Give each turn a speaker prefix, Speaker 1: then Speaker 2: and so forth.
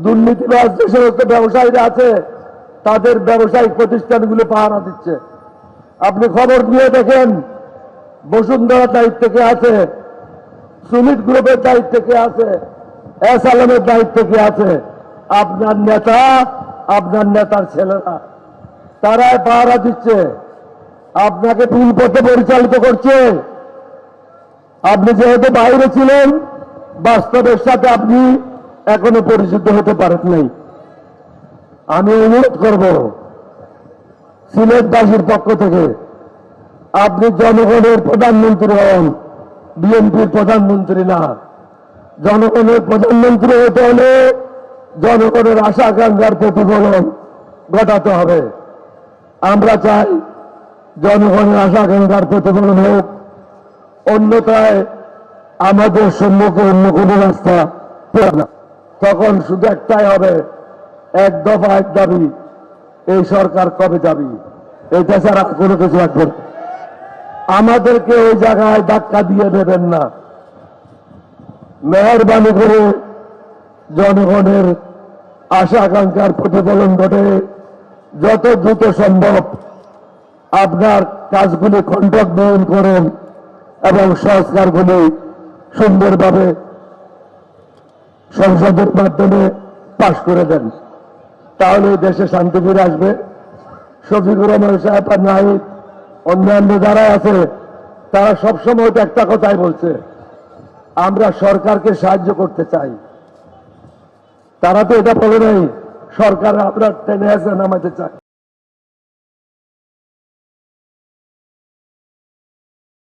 Speaker 1: দুর্নীতিবাজ যে সমস্ত ব্যবসায়ীরা আছে তাদের ব্যবসায়িক প্রতিষ্ঠানগুলো পাহারা দিচ্ছে। আপনি খবর নিয়ে দেখেন বসুন্ধরার দায়িত্বে কে আছে, সুমিত গ্রুপের দায়িত্বে কে আছে, এস আলমের দায়িত্বে কে আছে? আপনার নেতা, আপনার নেতার ছেলেরা, তারাই পাহারা দিচ্ছে, আপনাকে ভুল পথে পরিচালিত করছে। আপনি যেহেতু বাইরে ছিলেন, বাস্তবের সাথে আপনি এখনো পরিচিত হতে পারেন নাই। আমি অনুরোধ করব সিলেটবাসীর পক্ষ থেকে, আপনি জনগণের প্রধানমন্ত্রী হন, বিএনপির প্রধানমন্ত্রী না। জনগণের প্রধানমন্ত্রী হতে হলে জনগণের আশা আকাঙ্ক্ষার প্রতিফলন ঘটাতে হবে। আমরা চাই জনগণের আশা আকাঙ্ক্ষার প্রতিফলন হোক, অন্যথায় আমাদের সম্মুখে অন্য কোনো রাস্তা না। তখন শুধু একটাই হবে, এক দফা এক দাবি, এই সরকার কবে যাবি, এটা ছাড়া কোনো কিছু রাখবেন। আমাদেরকে ওই জায়গায় ধাক্কা দিয়ে দেবেন না। মেহরবানি করে জনগণের আশা আকাঙ্ক্ষার প্রতিফলন ঘটে যত দ্রুত সম্ভব আপনার কাজগুলি কন্ট্রাক্ট করেন এবং সংস্কারগুলি সুন্দরভাবে সংসদের মাধ্যমে পাশ করে দেন, তাহলে দেশে শান্তি ফিরে আসবে। শফিকুর রহমান সাহেব আর নাহিদ, অন্যান্য যারা আছে, তারা সবসময় একটা কথাই বলছে, আমরা সরকারকে সাহায্য করতে চাই। তারা তো এটা বলে নাই সরকার আমরা টেনে আসে নামাতে চাই।